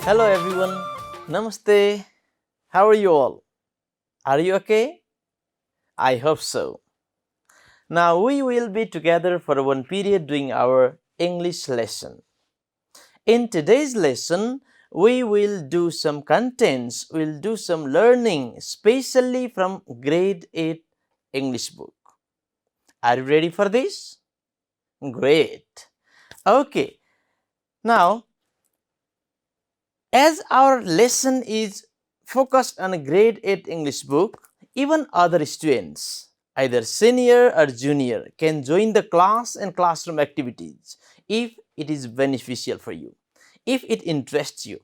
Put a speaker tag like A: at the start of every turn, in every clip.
A: Hello everyone. Namaste. How are you all? Are you okay? I hope so. Now we will be together for one period doing our English lesson. In today's lesson, we will do some contents, we'll do some learning, especially from grade 8 English book. Are you ready for this? Great. Okay. Now, as our lesson is focused on a grade 8 English book, even other students, either senior or junior, can join the class and classroom activities if it is beneficial for you, if it interests you.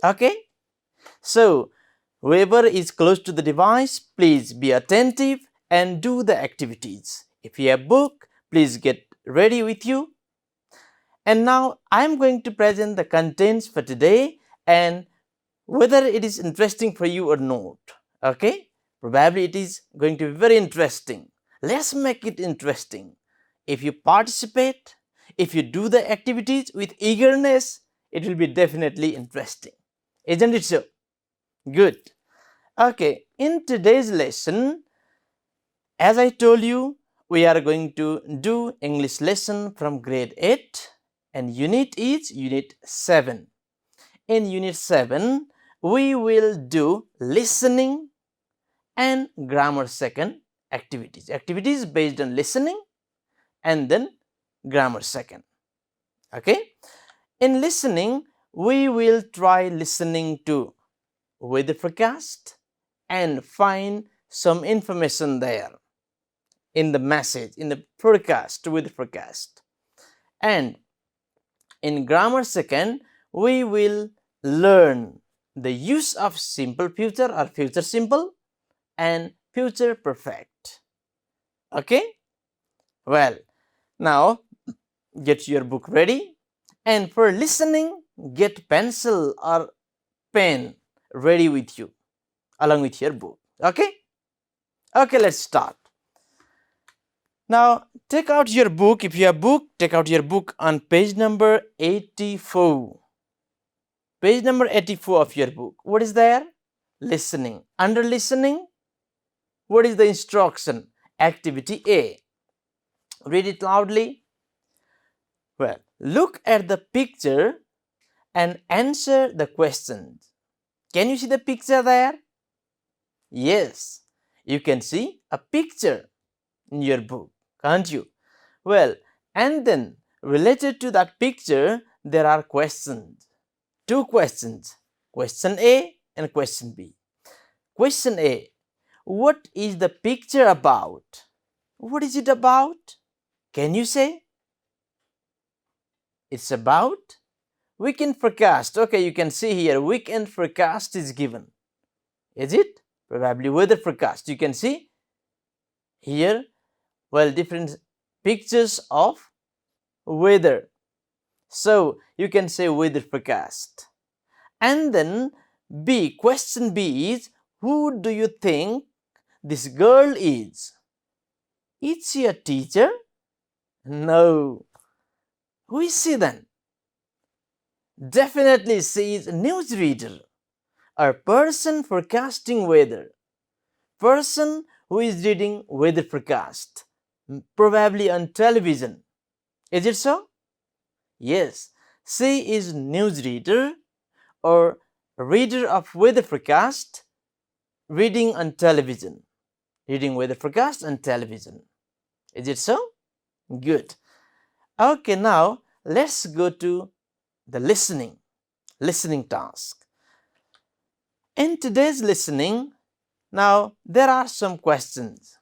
A: Okay? So, whoever is close to the device, please be attentive and do the activities. If you have book, please get ready with you. And now I am going to present the contents for today and whether it is interesting for you or not. Okay? Probably it is going to be very interesting. Let's make it interesting. If you participate, if you do the activities with eagerness, it will be definitely interesting. Isn't it so? Good. Okay, in today's lesson, as I told you, we are going to do English lesson from grade 8 and unit is unit 7. In unit 7, we will do listening and grammar second activities. Activities based on listening and then grammar second. Okay? In listening, we will try listening to weather forecast and find some information there in the message, in the forecast, weather forecast. And in grammar second, we will learn the use of simple future or future simple and future perfect. Okay? Well, now get your book ready, and for listening, get pencil or pen ready with you along with your book. Okay? Okay, let's start. Now, take out your book. If you have book, take out your book on page number 84. Page number 84 of your book. What is there? Listening. Under listening, what is the instruction? Activity A. Read it loudly. Well, look at the picture and answer the questions. Can you see the picture there? Yes, you can see a picture in your book, can't you? Well, and then related to that picture, there are questions. Two questions. Question A and question B. Question A. What is the picture about? What is it about? Can you say? It's about weekend forecast. Okay, you can see here weekend forecast is given. Is it? Probably weather forecast. You can see here, well, different pictures of weather. So you can say weather forecast. And then B, question B is, who do you think this girl is? Is she a teacher? No. Who is she then? Definitely she is a newsreader, a person forecasting weather. Person who is reading weather forecast, probably on television. Is it so? Yes, she is newsreader or reader of weather forecast, reading on television. Reading weather forecast on television. Is it so? Good. Okay, now let's go to the listening task. In today's listening, now there are some questions.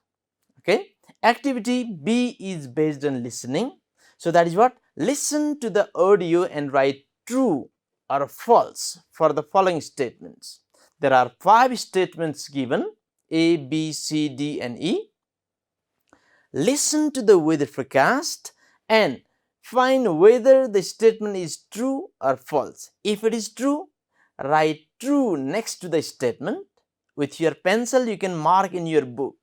A: Okay, activity B is based on listening. So that is what? Listen to the audio and write true or false for the following statements. There are 5 statements given, A, B, C, D and E. Listen to the weather forecast and find whether the statement is true or false. If it is true, write true next to the statement. With your pencil, you can mark in your book.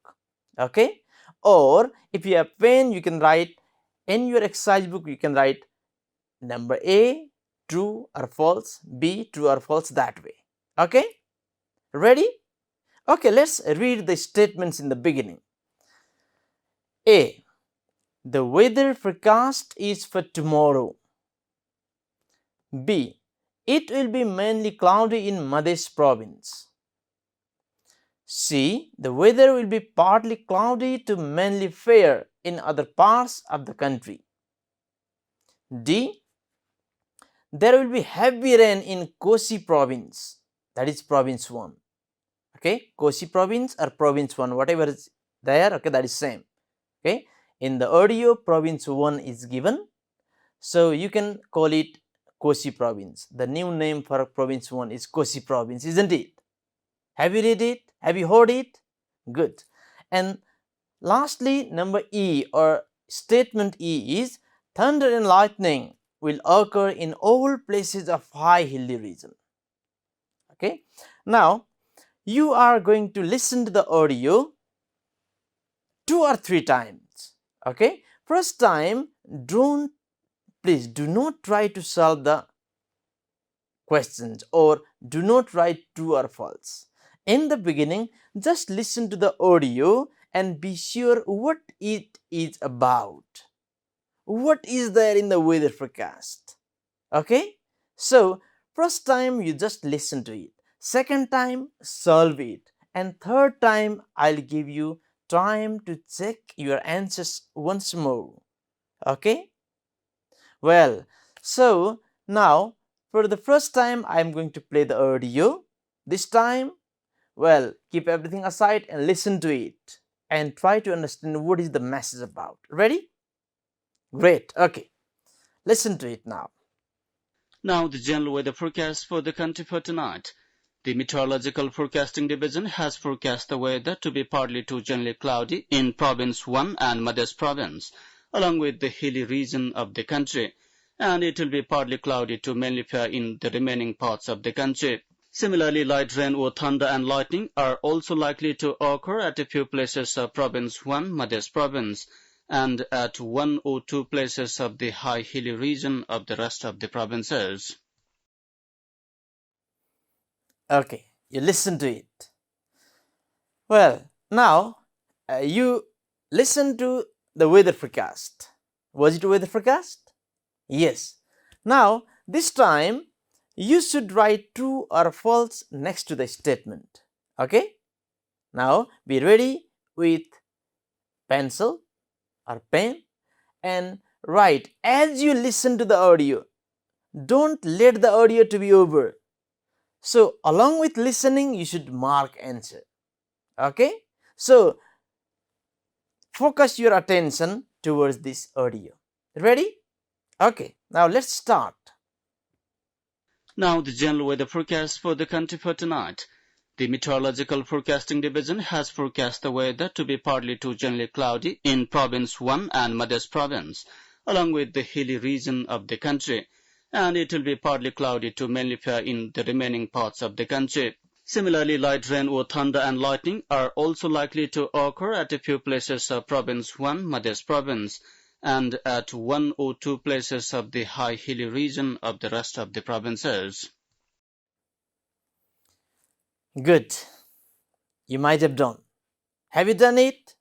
A: Okay? Or if you have pen, you can write in your exercise book, you can write number A, true or false, B, true or false, that way. Okay, ready? Okay, let's read the statements in the beginning. A, the weather forecast is for tomorrow. B, it will be mainly cloudy in Madhya province. C, the weather will be partly cloudy to mainly fair in other parts of the country. D, there will be heavy rain in Kosi province, that is province 1. Okay, Kosi province or province 1, whatever is there, okay, that is same. Okay, in the audio province 1 is given, so you can call it Kosi province. The new name for province 1 is Kosi province, isn't it? Have you read it? Have you heard it? Good. And lastly, number E or statement E is thunder and lightning will occur in all places of high hilly region. Okay, now you are going to listen to the audio 2 or 3 times. Okay, first time, please do not try to solve the questions or do not write true or false. In the beginning, just listen to the audio and be sure what it is about. What is there in the weather forecast? Okay, so first time you just listen to it, second time solve it, and third time I'll give you time to check your answers once more. Okay, well, so now for the first time I'm going to play the audio. This time, well, keep everything aside and listen to it and try to understand what is the message about. Ready? Great. Okay, listen to it now.
B: Now the general weather forecast for the country for tonight. The Meteorological Forecasting Division has forecast the weather to be partly to generally cloudy in Province 1 and Madhya Province, along with the hilly region of the country, and it will be partly cloudy to mainly fair in the remaining parts of the country. Similarly, light rain or thunder and lightning are also likely to occur at a few places of Province 1, Madhya Province, and at 1 or 2 places of the high hilly region of the rest of the provinces.
A: Okay, you listen to it. Well, now you listen to the weather forecast. Was it a weather forecast? Yes. Now, this time you should write true or false next to the statement. Okay? Now, be ready with pencil or pen and write as you listen to the audio. Don't let the audio to be over. So, along with listening, you should mark answer. Okay? So, focus your attention towards this audio. Ready? Okay, now let's start.
B: Now the general weather forecast for the country for tonight. The Meteorological Forecasting Division has forecast the weather to be partly to generally cloudy in Province 1 and Madhya Province, along with the hilly region of the country, and it will be partly cloudy to mainly fair in the remaining parts of the country. Similarly, light rain or thunder and lightning are also likely to occur at a few places of Province 1, Madhya Province, and at 1 or 2 places of the high hilly region of the rest of the provinces.
A: Good. You might have done. Have you done it?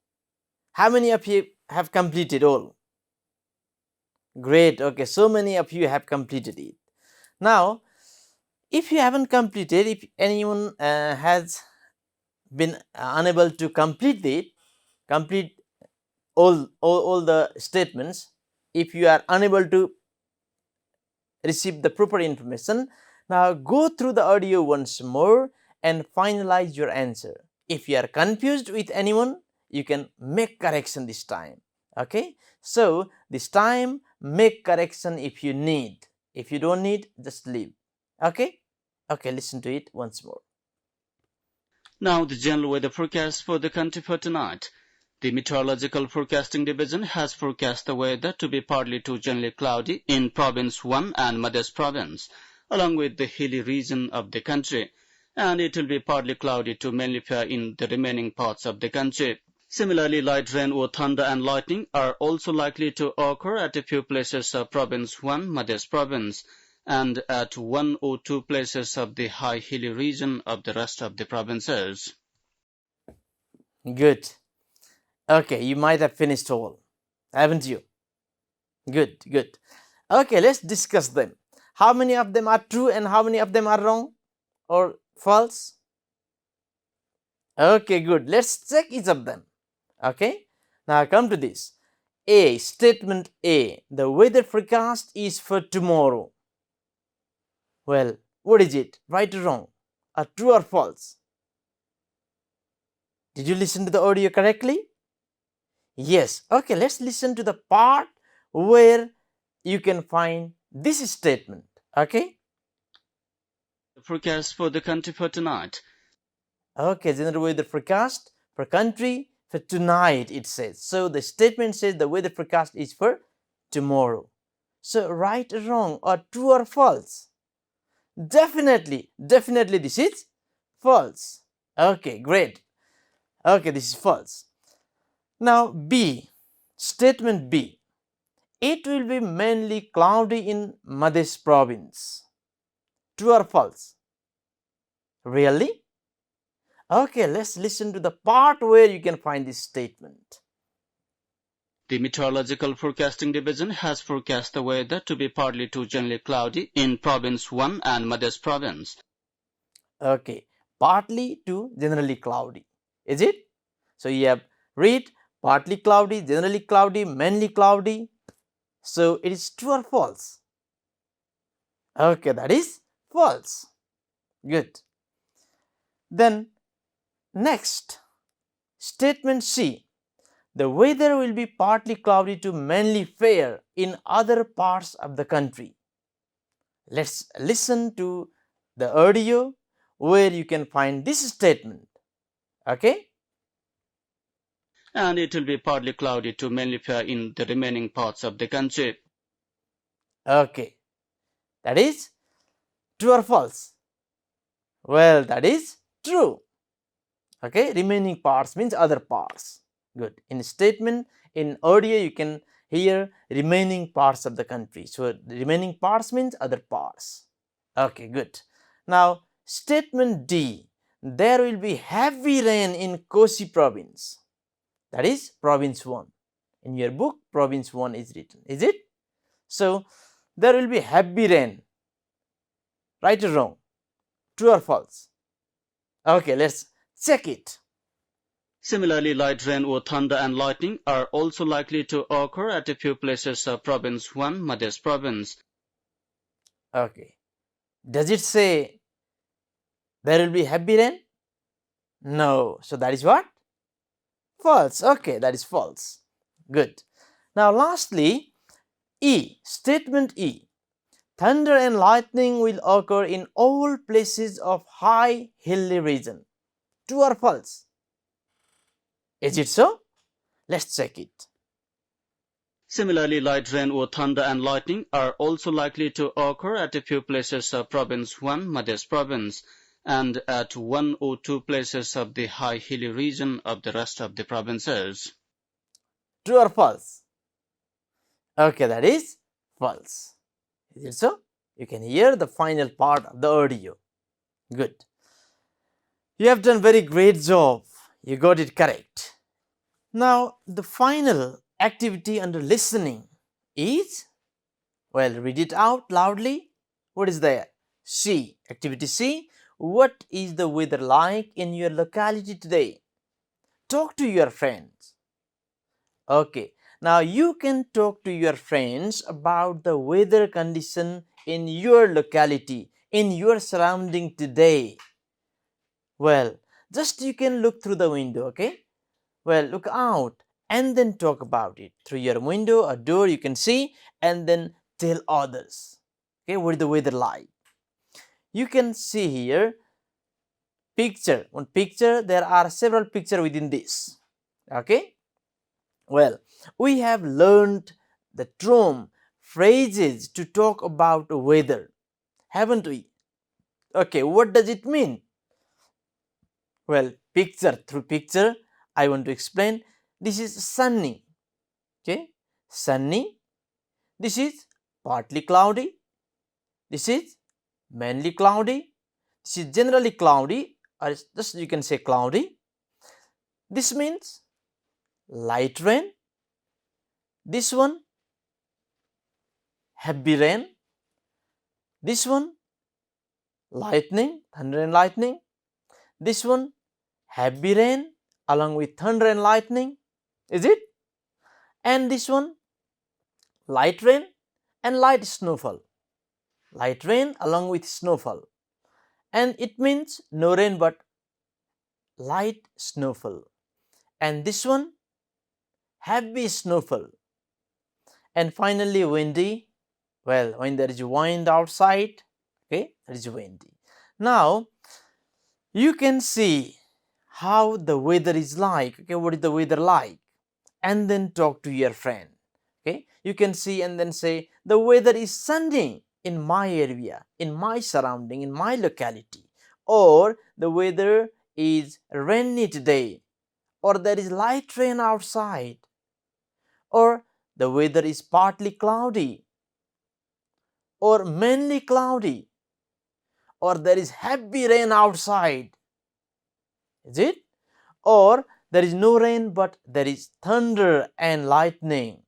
A: How many of you have completed all? Great. Okay, so many of you have completed it. Now, if you haven't completed, if anyone has been unable to complete all the statements, if you are unable to receive the proper information, now go through the audio once more and finalize your answer. If you are confused with anyone, you can make correction this time. Okay, so this time make correction if you need. If you don't need, just leave. Okay, listen to it once more.
B: Now the general weather forecast for the country for tonight. The Meteorological Forecasting Division has forecast the weather to be partly to generally cloudy in Province 1 and Madhya Province, along with the hilly region of the country, and it will be partly cloudy to mainly fair in the remaining parts of the country. Similarly, light rain or thunder and lightning are also likely to occur at a few places of Province 1, Madhya Province, and at one or two places of the high hilly region of the rest of the provinces.
A: Good. Okay, you might have finished all, haven't you? Good, good. Okay, let's discuss them. How many of them are true and how many of them are wrong or false? Okay, good. Let's check each of them. Okay, now come to this. A, statement A, the weather forecast is for tomorrow. Well, what is it? Right or wrong? Or true or false? Did you listen to the audio correctly? Yes. Okay, let's listen to the part where you can find this statement. Okay.
B: The forecast for the country for tonight.
A: Okay, general weather forecast for country for tonight, it says. So the statement says the weather forecast is for tomorrow. So right or wrong or true or false? Definitely this is false. Okay, great. Okay, this is false. Now B, statement B. It will be mainly cloudy in Madhya province. True or false? Really? Okay, let's listen to the part where you can find this statement.
B: The Meteorological Forecasting Division has forecast the weather to be partly to generally cloudy in Province 1 and Madhya Province.
A: Okay, partly to generally cloudy. Is it? So you have read partly cloudy, generally cloudy, mainly cloudy. So it is true or false? Okay, that is false. Good. Then next, statement C. The weather will be partly cloudy to mainly fair in other parts of the country. Let's listen to the audio where you can find this statement. Okay?
B: And it will be partly cloudy to mainly fair in the remaining parts of the country.
A: Okay. That is true or false? Well, that is true. Okay, remaining parts means other parts. Good. In statement, in audio, you can hear remaining parts of the country. So, the remaining parts means other parts. Okay, good. Now, statement D. There will be heavy rain in Kosi province. That is province 1. In your book, province 1 is written. Is it? So, there will be heavy rain. Right or wrong? True or false? Okay, let's check it.
B: Similarly, light rain or thunder and lightning are also likely to occur at a few places of Province 1, Madhya Province.
A: Okay. Does it say there will be heavy rain? No. So that is what? False. Okay, that is false. Good. Now lastly, E. Statement E. Thunder and lightning will occur in all places of high hilly region. True or false? Is it so? Let's check it.
B: Similarly, light rain or thunder and lightning are also likely to occur at a few places of Province 1, Madhya Province, and at one or two places of the high hilly region of the rest of the provinces.
A: True or false? Okay, that is false. Is it so? You can hear the final part of the audio. Good. You have done very great job. You got it correct. Now, the final activity under listening is, well, read it out loudly. What is there? C. Activity C. What is the weather like in your locality today? Talk to your friends. Okay. Now, you can talk to your friends about the weather condition in your locality, in your surrounding today. Well, just you can look through the window, okay? Well, look out and then talk about it. Through your window or door you can see and then tell others. Okay, what is the weather like? You can see here picture. One picture, there are several pictures within this. Okay? Well, we have learned the term phrases to talk about weather, haven't we? Okay, what does it mean? Well, picture, through picture I want to explain. This is sunny. Okay, sunny. This is partly cloudy. This is mainly cloudy. This is generally cloudy, or just you can say cloudy. This means light rain. This one heavy rain. This one lightning, thunder and lightning. This one heavy rain along with thunder and lightning. Is it? And this one light rain and light snowfall. Light rain along with snowfall. And it means no rain but light snowfall. And this one heavy snowfall. And finally windy. Well, when there is wind outside, okay, it is windy. Now you can see how the weather is like. Okay, what is the weather like? And then talk to your friend. Okay, you can see and then say the weather is sunny in my area, in my surrounding, in my locality, or the weather is rainy today, or there is light rain outside, or the weather is partly cloudy or mainly cloudy, or there is heavy rain outside. Is it? Or there is no rain but there is thunder and lightning.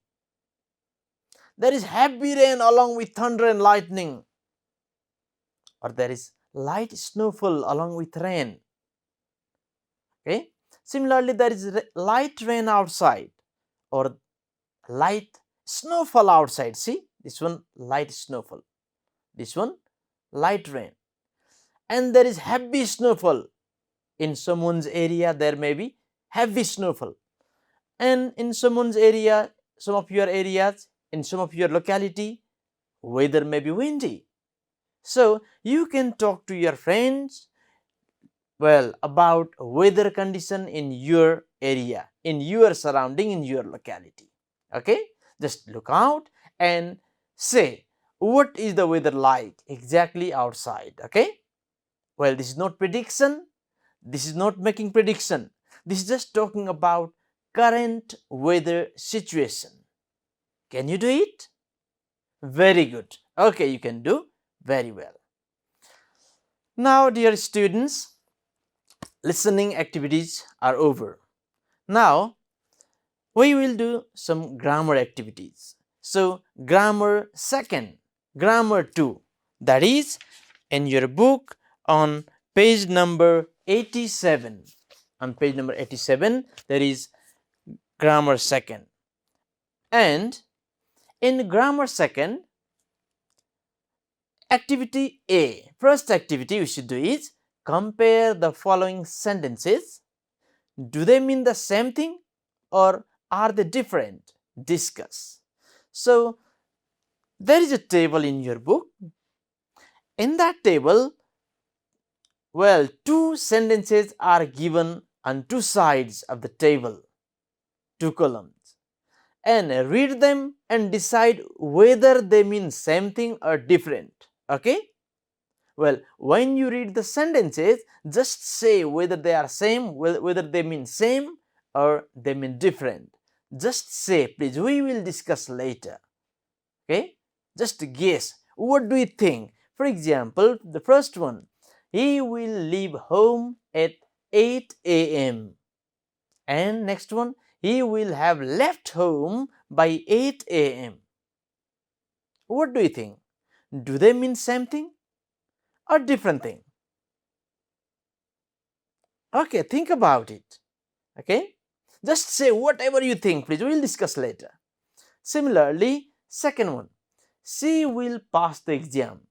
A: There is heavy rain along with thunder and lightning, or there is light snowfall along with rain. Okay. Similarly, there is light rain outside or light snowfall outside. See, this one light snowfall, this one light rain, and there is heavy snowfall. In someone's area there may be heavy snowfall, and in someone's area, some of your areas, in some of your locality, weather may be windy. So you can talk to your friends, well, about weather condition in your area, in your surrounding, in your locality. Okay, just look out and say what is the weather like exactly outside. Okay, well, this is not prediction, this is not making prediction, this is just talking about current weather situation. Can you do it? Very good. Okay, you can do very well. Now, dear students, listening activities are over. Now we will do some grammar activities. So grammar second, grammar 2, that is in your book on page number 87. On page number 87 there is grammar second, and in grammar second, activity A, first activity we should do is compare the following sentences. Do they mean the same thing or are they different? Discuss. So there is a table in your book. In that table, well, two sentences are given on two sides of the table, two columns, and read them and decide whether they mean same thing or different. Okay, well, when you read the sentences, just say whether they are same, whether they mean same or they mean different. Just say, please, we will discuss later. Okay, just guess, what do you think? For example, the first one, he will leave home at 8 a.m. and next one, he will have left home by 8 a.m. What do you think? Do they mean same thing or different thing? Okay, think about it. Okay, just say whatever you think, please, we will discuss later. Similarly, second one, she will pass the exam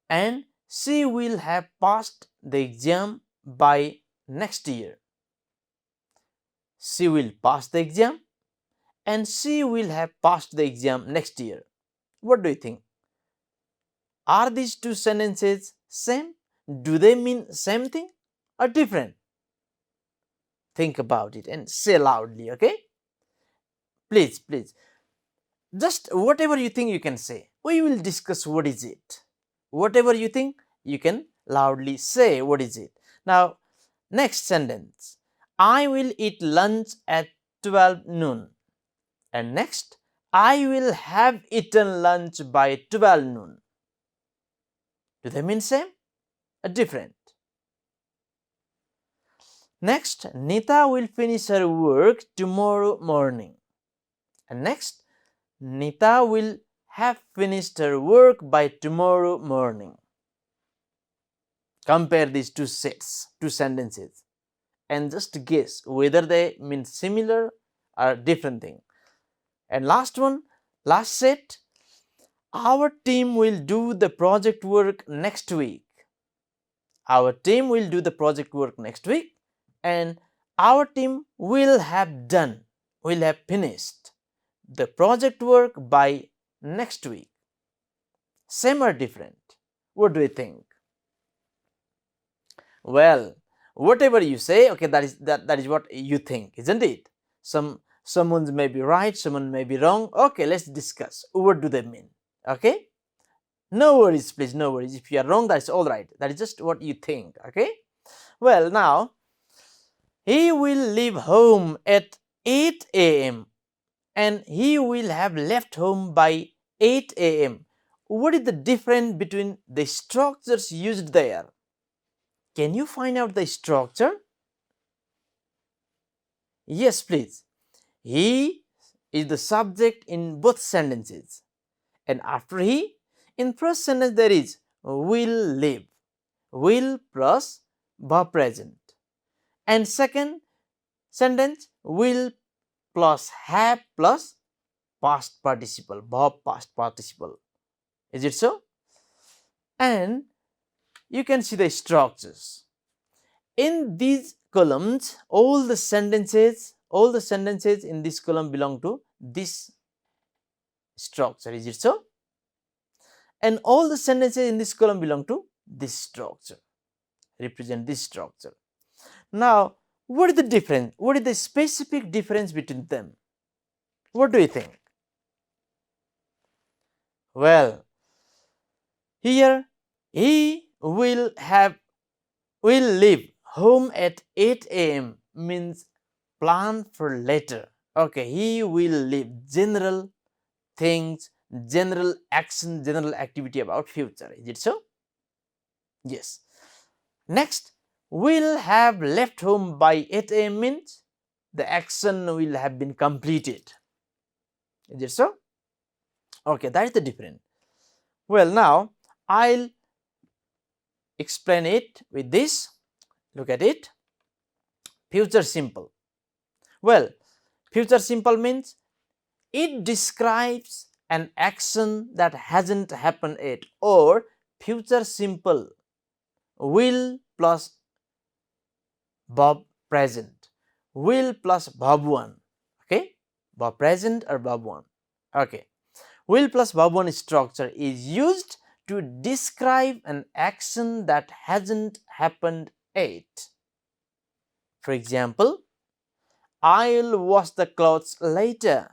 A: and she will have passed the exam by next year. She will pass the exam and she will have passed the exam next year. What do you think? Are these two sentences same? Do they mean same thing or different? Think about it and say loudly, okay? Please, please. Just whatever you think you can say. We will discuss what is it. Whatever you think, you can loudly say what is it. Now, next sentence. I will eat lunch at 12 noon. And next, I will have eaten lunch by 12 noon. Do they mean same or different? Next, Nita will finish her work tomorrow morning. And next, Nita will have finished her work by tomorrow morning. Compare these two sentences, and just guess whether they mean similar or different thing. And last one, last set, our team will do the project work next week. Our team will do the project work next week, and our team will have finished the project work by next week. Same or different? What do you think? Well, whatever you say, okay, that is what you think, isn't it? Someone may be right, someone may be wrong. Okay, let's discuss. What do they mean? Okay, no worries, please, no worries. If you are wrong, that's all right. That is just what you think. Okay. Well, now he will leave home at 8 a.m. and he will have left home by 8 a.m. What is the difference between the structures used there? Can you find out the structure? Yes, please. He is the subject in both sentences. And after he, in first sentence there is will live. Will plus verb present. And second sentence, will plus have plus past participle, verb past participle. Is it so? And you can see the structures. In these columns, all the sentences in this column belong to this structure. Is it so? And all the sentences in this column belong to this structure, represent this structure. Now, what is the difference? What is the specific difference between them? What do you think? Well, here he will leave home at 8 a.m. means plan for later. Okay, he will leave general things, general action, general activity about future. Is it so? Yes. Next, will have left home by 8 a.m. means the action will have been completed. Is it so? Okay, that is the difference. Well, now I'll explain it with this. Look at it. Future simple. Well, future simple means it describes an action that hasn't happened yet, or future simple will plus verb present. Will plus verb 1. Okay, verb present or verb 1. Okay, will plus verb 1 structure is used to describe an action that hasn't happened yet. For example, I'll wash the clothes later.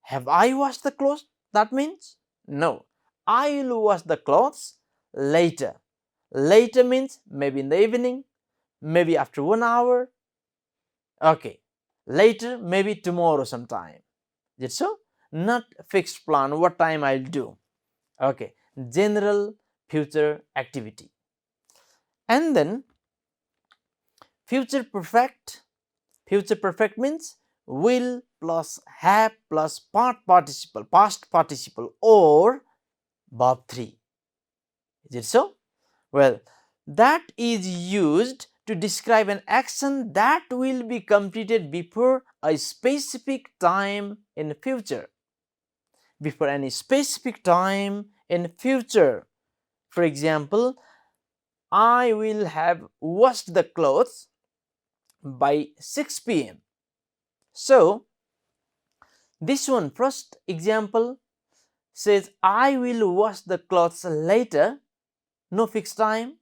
A: Have I washed the clothes? That means no. I'll wash the clothes later. Later means maybe in the evening, maybe after 1 hour. Okay, later maybe tomorrow sometime. Is it so? Not fixed plan what time I'll do. Okay, general future activity. And then future perfect. Future perfect means will plus have plus past participle or verb 3. Is it so? Well, that is used to describe an action that will be completed before a specific time in future. Before any specific time in future. For example, I will have washed the clothes by 6 p.m. So, this one first example says I will wash the clothes later, no fixed time.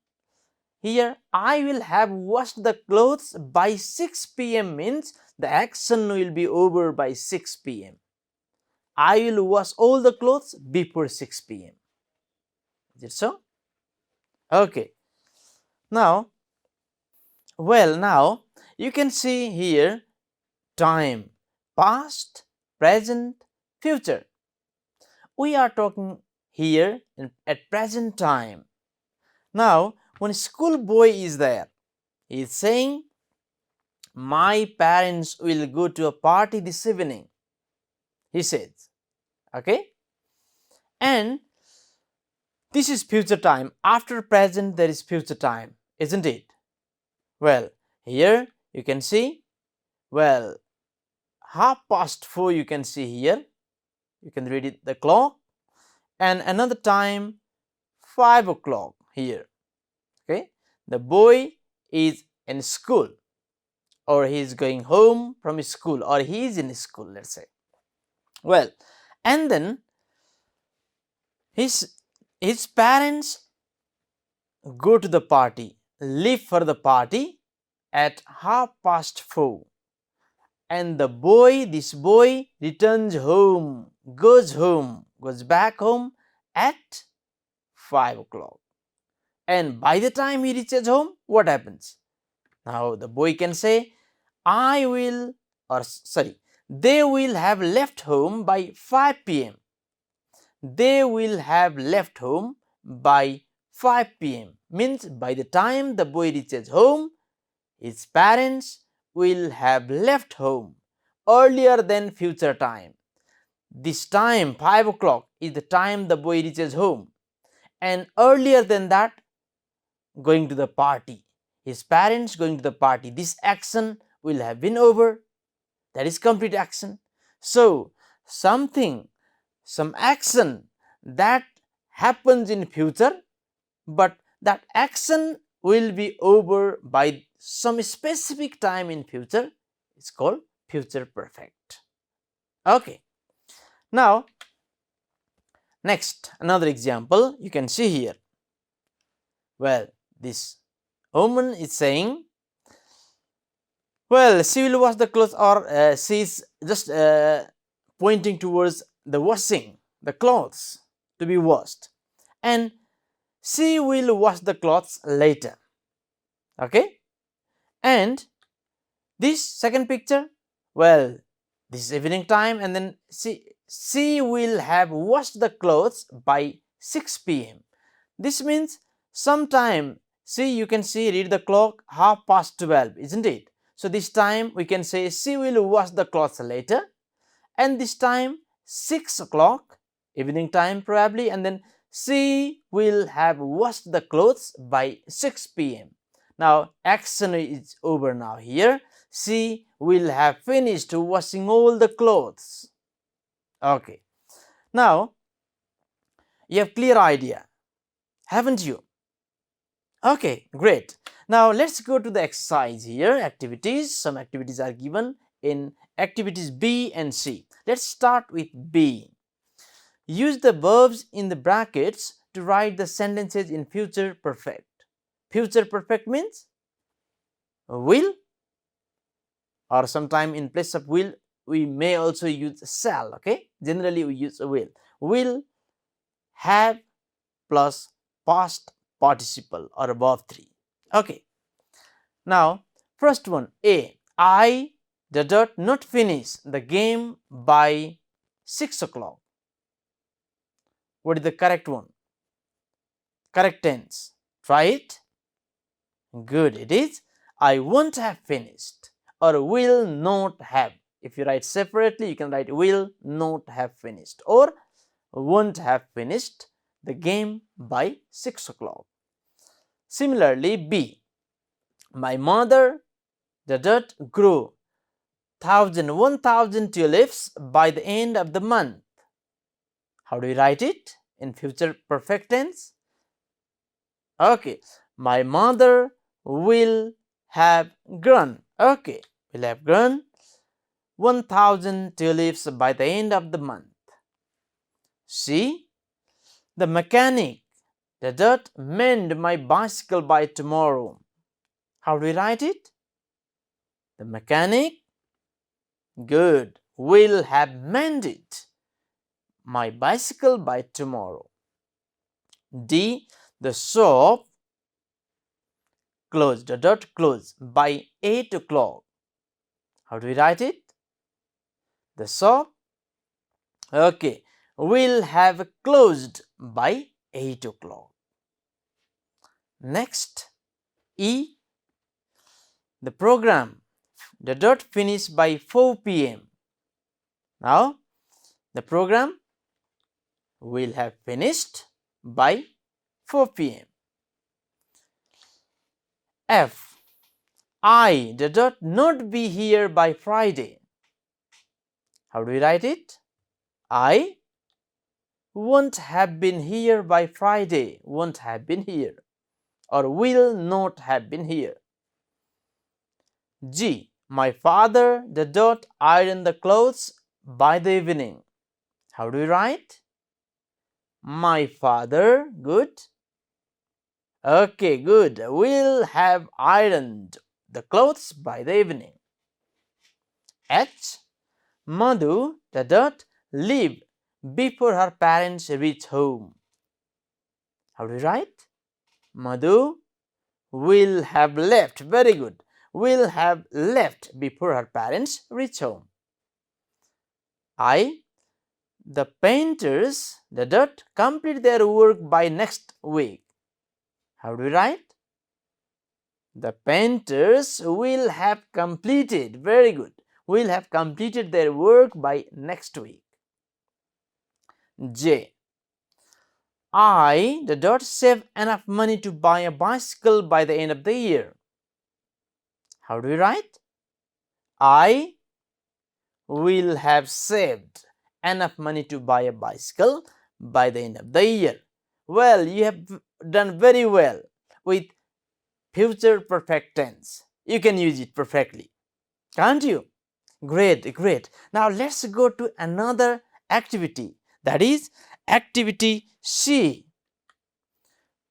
A: Here I will have washed the clothes by 6 p.m. means the action will be over by 6 p.m. I will wash all the clothes before 6 p.m. Is it so? Okay. Now, well, now you can see here time, past, present, future. We are talking here at present time. Now, when schoolboy is there, he is saying, my parents will go to a party this evening, he says. Okay? And this is future time. After present, there is future time, isn't it? Well, here you can see, well, 4:30 you can see here. You can read it, the clock. And another time, 5 o'clock here. Okay? The boy is in school, or he is going home from his school, or he is in school, let's say. Well, and then his parents go to the party, leave for the party at 4:30, and this boy returns home, goes back home at 5 o'clock. And by the time he reaches home, what happens? Now the boy can say, they will have left home by 5 p.m. They will have left home by 5 p.m. Means by the time the boy reaches home, his parents will have left home earlier than future time. This time, 5 o'clock, is the time the boy reaches home, and earlier than that, going to the party. His parents going to the party. This action will have been over. That is complete action. So, some action that happens in future, but that action will be over by some specific time in future. It's called future perfect. Okay. Now, next, another example you can see here. Well, this woman is saying, well, she will wash the clothes, or she is just pointing towards the washing, the clothes to be washed, and she will wash the clothes later. Okay? And this second picture, well, this is evening time, and then she will have washed the clothes by 6 p.m. This means sometime, see, you can see, read the clock, 12:30, isn't it? So this time we can say she will wash the clothes later, and this time 6 o'clock, evening time probably, and then she will have washed the clothes by 6 p.m. Now action is over now here. She will have finished washing all the clothes. Okay. Now you have clear idea, haven't you? Okay, great. Now let's go to the exercise here, activities. Some activities are given in activities B and C. Let's start with B. Use the verbs in the brackets to write the sentences in future perfect. Future perfect means will, or sometime in place of will we may also use shall. Okay, generally we use will. Will, have plus past participle or verb 3. Okay. Now first one, A. I did not finish the game by 6 o'clock. What is the correct one? Correct tense. Try it. Good. It is I won't have finished, or will not have. If you write separately, you can write will not have finished, or won't have finished the game by 6 o'clock. Similarly, B. My mother did grow 1,000 tulips by the end of the month. How do we write it in future perfect tense? Okay, my mother will have grown. Okay, will have grown 1,000 tulips by the end of the month. C. The mechanic did mend my bicycle by tomorrow. How do we write it? The mechanic, good, will have mended my bicycle by tomorrow. D. The shop closed, close by 8 o'clock. How do we write it? The shop Okay, will have closed by 8 o'clock. Next, E, the program finish by 4 p.m. Now, the program will have finished by 4 p.m. F, I not be here by Friday. How do we write it? I won't have been here by Friday. Won't have been here, or will not have been here. G, my father iron the clothes by the evening. How do we write? My father, good. Okay, good. Will have ironed the clothes by the evening. H, Madhu leave before her parents reach home. How do you write? Madhu will have left. Very good. Will have left before her parents reach home. I, the painters complete their work by next week. How do we write? The painters will have completed. Very good. Will have completed their work by next week. J, I save enough money to buy a bicycle by the end of the year. How do we write? I will have saved enough money to buy a bicycle by the end of the year. Well, you have done very well with future perfect tense. You can use it perfectly, can't you? Great, great. Now let's go to another activity, that is activity C.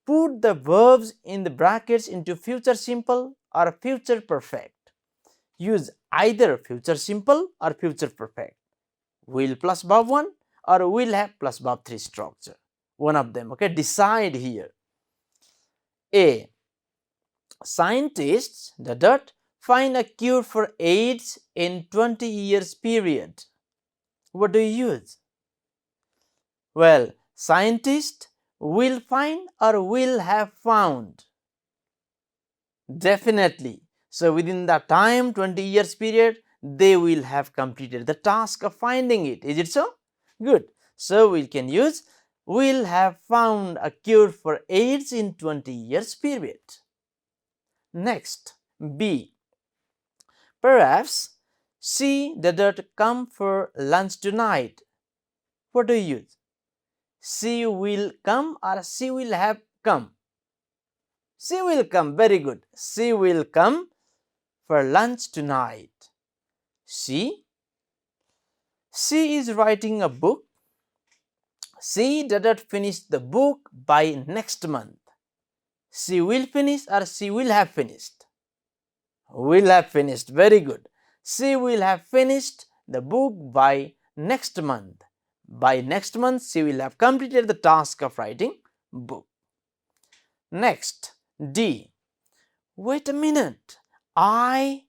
A: Put the verbs in the brackets into future simple or future perfect. Use either future simple or future perfect. Will plus verb 1 or will have plus verb 3 structure. One of them, okay? Decide here. A, scientists find a cure for AIDS in 20 years period. What do you use? Well, scientists will find or will have found. Definitely. So within the time 20 years period, they will have completed the task of finding it. Is it so? Good. So we can use will have found a cure for AIDS in 20 years period. Next, B. Perhaps she come for lunch tonight. What do you use? She will come or she will have come? She will come. Very good. She will come for lunch tonight. She is writing a book. She finish the book by next month. She will finish or she will have finished? Will have finished. Very good. She will have finished the book by next month. By next month, she will have completed the task of writing book. Next, D. Wait a minute. I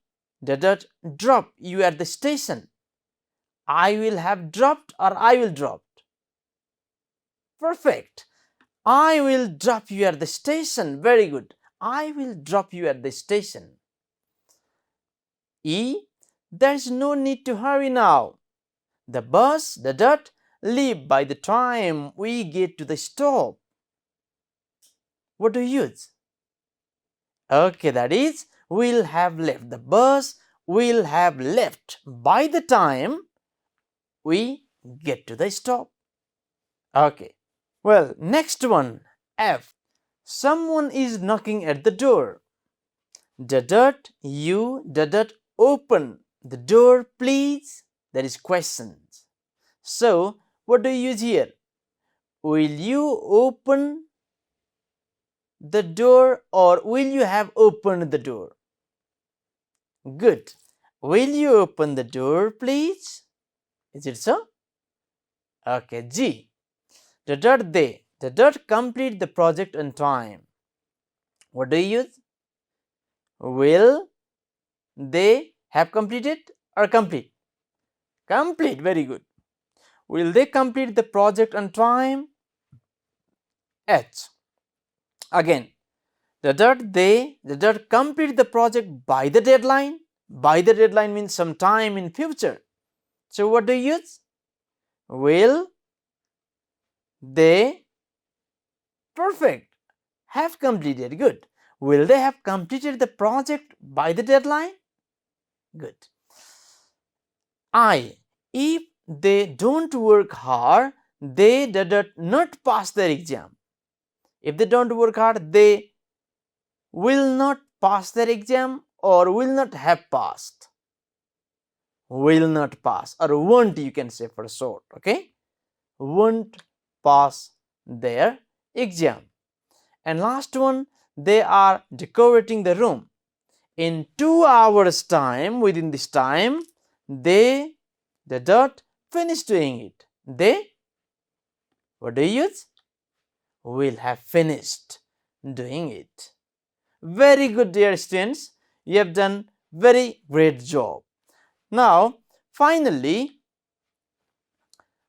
A: drop you at the station. I will have dropped or I will dropped? Perfect. I will drop you at the station. Very good. I will drop you at the station. E. There is no need to hurry now. The bus leave by the time we get to the stop. What do you use? Okay, that is will have left. The bus will have left by the time we get to the stop. Okay. Well, next one, F. Someone is knocking at the door. You open the door, please. That is questions. So, what do you use here? Will you open the door or will you have opened the door? Good. Will you open the door, please? Is it so? Okay. G. They complete the project on time. What do you use? Will they have completed or complete? Complete. Very good. Will they complete the project on time? H. Again, the complete the project by the deadline. By the deadline means some time in future. So what do you use? Will they? Perfect. Have completed. Good. Will they have completed the project by the deadline? Good. I. If they don't work hard, they did not pass their exam. If they don't work hard, they will not pass their exam or will not have passed. Will not pass or won't, you can say for short. Okay, won't pass their exam. And last one, they are decorating the room. In 2 hours time, within this time, they did finish doing it. They, what do you use? Will have finished doing it. Very good, dear students. You have done very great job. Now, finally,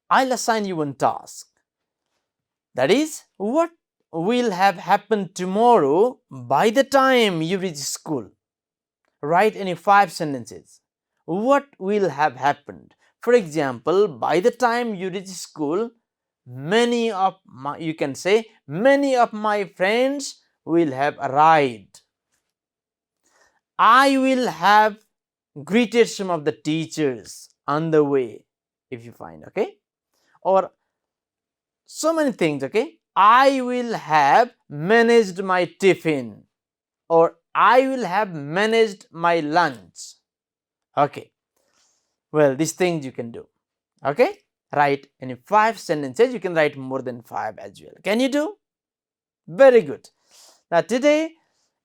A: I'll assign you one task. That is, what will have happened tomorrow by the time you reach school? Write any 5 sentences. What will have happened? For example, by the time you reach school, many of my friends will have arrived. I will have greeted some of the teachers on the way, if you find, okay? Or so many things, okay? I will have managed my tiffin, or I will have managed my lunch. Okay. Well, these things you can do. Okay? Write any 5 sentences. You can write more than 5 as well. Can you do? Very good. Now today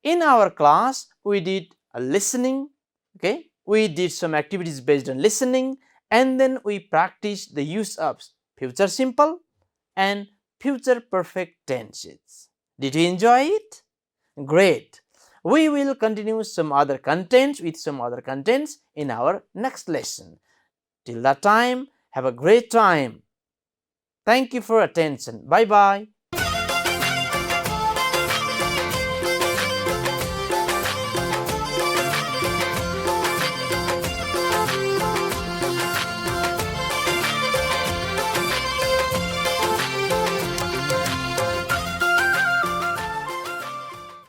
A: in our class we did a listening. Okay? We did some activities based on listening, and then we practiced the use of future simple and future perfect tenses. Did you enjoy it? Great. We will continue some other contents in our next lesson. Till that time, have a great time. Thank you for attention. Bye bye.